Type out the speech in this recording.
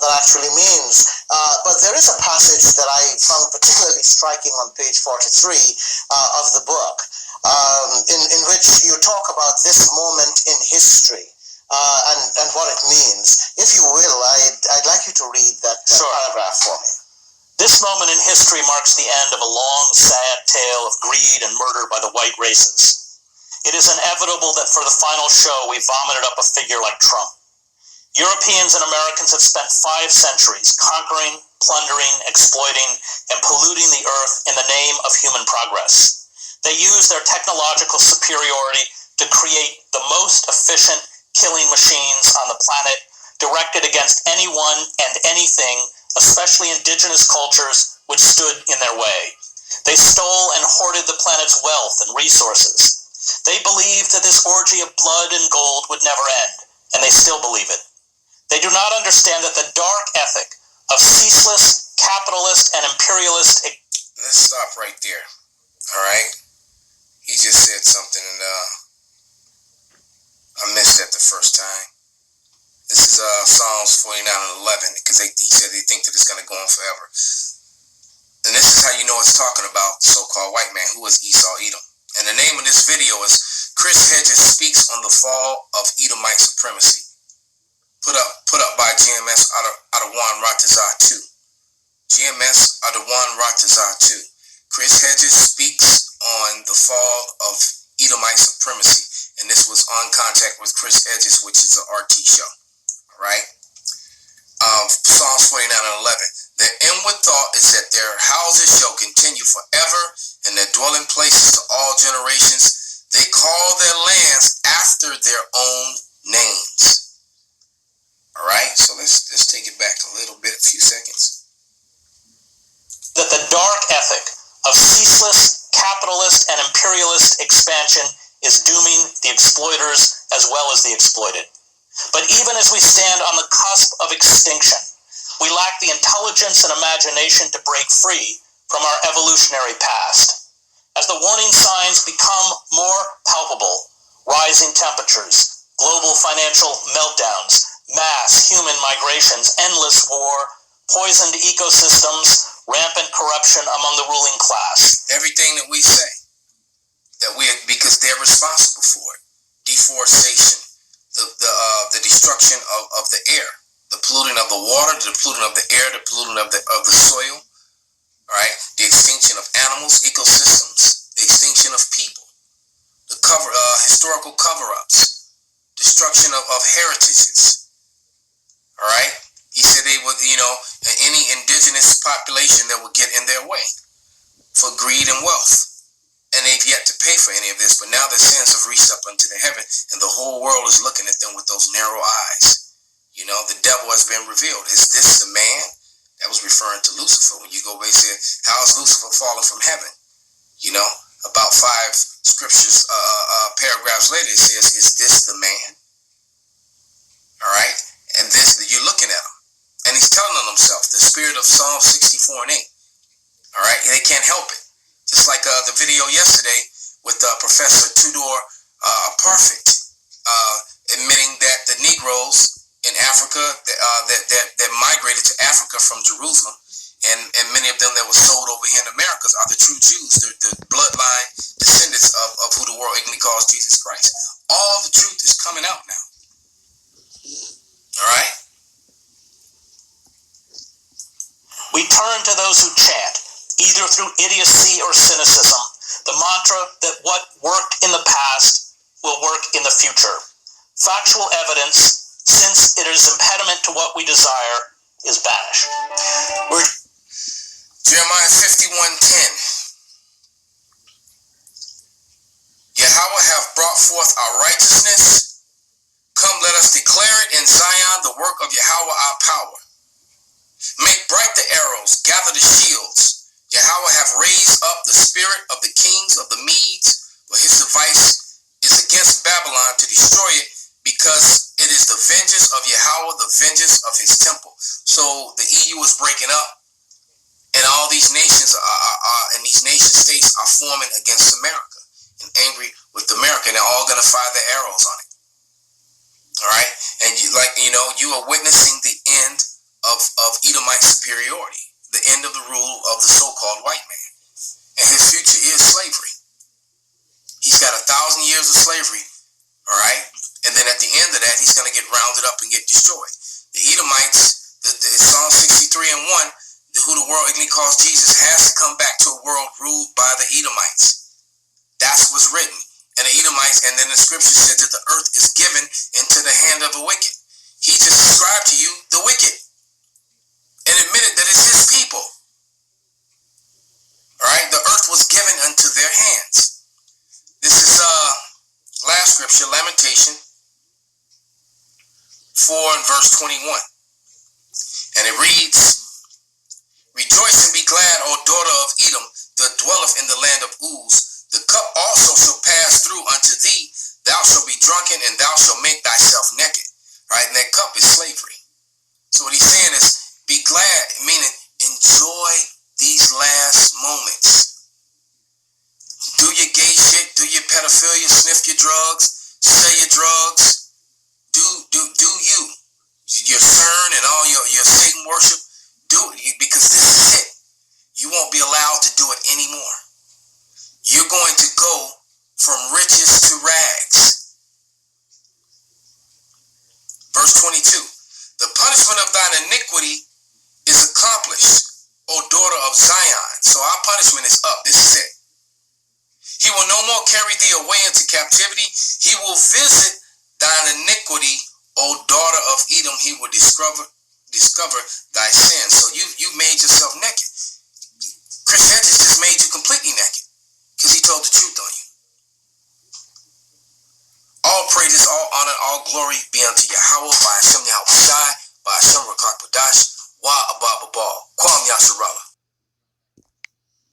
that actually means. But there is a passage that I found particularly striking on page 43 of the book, in which you talk about this moment in history and what it means. If you will, I'd like you to read that paragraph for me. This moment in history marks the end of a long, sad tale of greed and murder by the white races. It is inevitable that for the final show we vomited up a figure like Trump. Europeans and Americans have spent 5 centuries conquering, plundering, exploiting, and polluting the earth in the name of human progress. They use their technological superiority to create the most efficient killing machines on the planet, directed against anyone and anything, especially indigenous cultures, which stood in their way. They stole and hoarded the planet's wealth and resources. They believed that this orgy of blood and gold would never end, and they still believe it. They do not understand that the dark ethic of ceaseless, capitalist, and imperialist... Let's stop right there, all right? He just said something, and I missed that the first time. This is Psalms 49 and 11, because he said they think that it's going to go on forever. And this is how you know it's talking about so-called white man, who is Esau Edom. And the name of this video is Chris Hedges Speaks on the Fall of Edomite Supremacy. Put up by GMS Adawan Ratazah 2. GMS Adawan Ratazah 2. Chris Hedges speaks on the fall of Edomite supremacy. And this was On Contact with Chris Hedges, which is an RT show. Right? Psalms 49 and 11. Their inward thought is that their houses shall continue forever, and their dwelling places to all generations. They call their lands after their own names. All right, so let's take it back a little bit, a few seconds. That the dark ethic of ceaseless capitalist and imperialist expansion is dooming the exploiters as well as the exploited. But even as we stand on the cusp of extinction, we lack the intelligence and imagination to break free from our evolutionary past. As the warning signs become more palpable, rising temperatures, global financial meltdowns, mass human migrations, endless war, poisoned ecosystems, rampant corruption among the ruling class. Everything that we say, because they're responsible for it. Deforestation, the destruction of the air, the polluting of the water, the polluting of the air, the polluting of the soil, all right? The extinction of animals, ecosystems, the extinction of people, the historical cover-ups, destruction of heritages. All right? He said they would, any indigenous population that would get in their way for greed and wealth. And they've yet to pay for any of this, but now their sins have reached up unto the heaven, and the whole world is looking at them with those narrow eyes. The devil has been revealed. Is this the man? That was referring to Lucifer. When you go back and say, how is Lucifer fallen from heaven? About 5 scriptures, paragraphs later, it says, is this the man? All right? And this, you're looking at him. And he's telling on himself, the spirit of Psalm 64 and 8. All right? They can't help it. Just like the video yesterday with Professor Tudor Parfit admitting that the Negroes in Africa that migrated to Africa from Jerusalem, and many of them that were sold over here in America are the true Jews, the bloodline descendants of who the world ignorantly calls Jesus Christ. All the truth is coming out now. All right? We turn to those who chant, either through idiocy or cynicism, the mantra that what worked in the past will work in the future. Factual evidence, since it is impediment to what we desire, is banished. Jeremiah 51:10. Yahweh hath brought forth our righteousness. Come, let us declare it in Zion, the work of Yahweh our power. Make bright the arrows, gather the shields. Yahweh hath raised up the spirit of the kings of the Medes, for his device is against Babylon to destroy it, because it is the vengeance of Yahweh, the vengeance of his temple. So the EU is breaking up, and all these nations and these nation states are forming against America and angry with America, and they're all going to fire their arrows on it. All right, and you are witnessing the end of Edomite superiority, the end of the rule of the so-called white man. And his future is slavery. He's got 1,000 years of slavery, all right? And then at the end of that, he's going to get rounded up and get destroyed. The Edomites, the Psalm 63 and 1, who the world ignorantly calls Jesus, has to come back to a world ruled by the Edomites. That's what's written. And the Edomites, and then the scripture said that the earth is given into the hand of the wicked. He just described to you the wicked and admitted that it's his people. All right, the earth was given unto their hands. This is last scripture, Lamentation 4 and verse 21. And it reads, Rejoice and be glad, O daughter of Edom, that dwelleth in the land of Uz. The cup also shall pass through unto thee. Thou shalt be drunken, and thou shalt make thyself naked. Right? And that cup is slavery. So what he's saying is, be glad, meaning enjoy these last moments. Do your gay shit, do your pedophilia, sniff your drugs, sell your drugs, do you. Your CERN and all your Satan worship, do it, because this is it. You won't be allowed to do it anymore. You're going to go from riches to rags. Verse 22, the punishment of thine iniquity is accomplished, O daughter of Zion. So our punishment is up. This is it. He will no more carry thee away into captivity. He will visit thine iniquity, O daughter of Edom. He will discover thy sin. So you made yourself naked. Christianity just made you completely naked because he told the truth on you. All praises, all honor, all glory be unto Yahweh, by Hashem Yahweh Shai, by Hashem Rakak Padash, Wa Abba Babal, Kwam Yasharallah.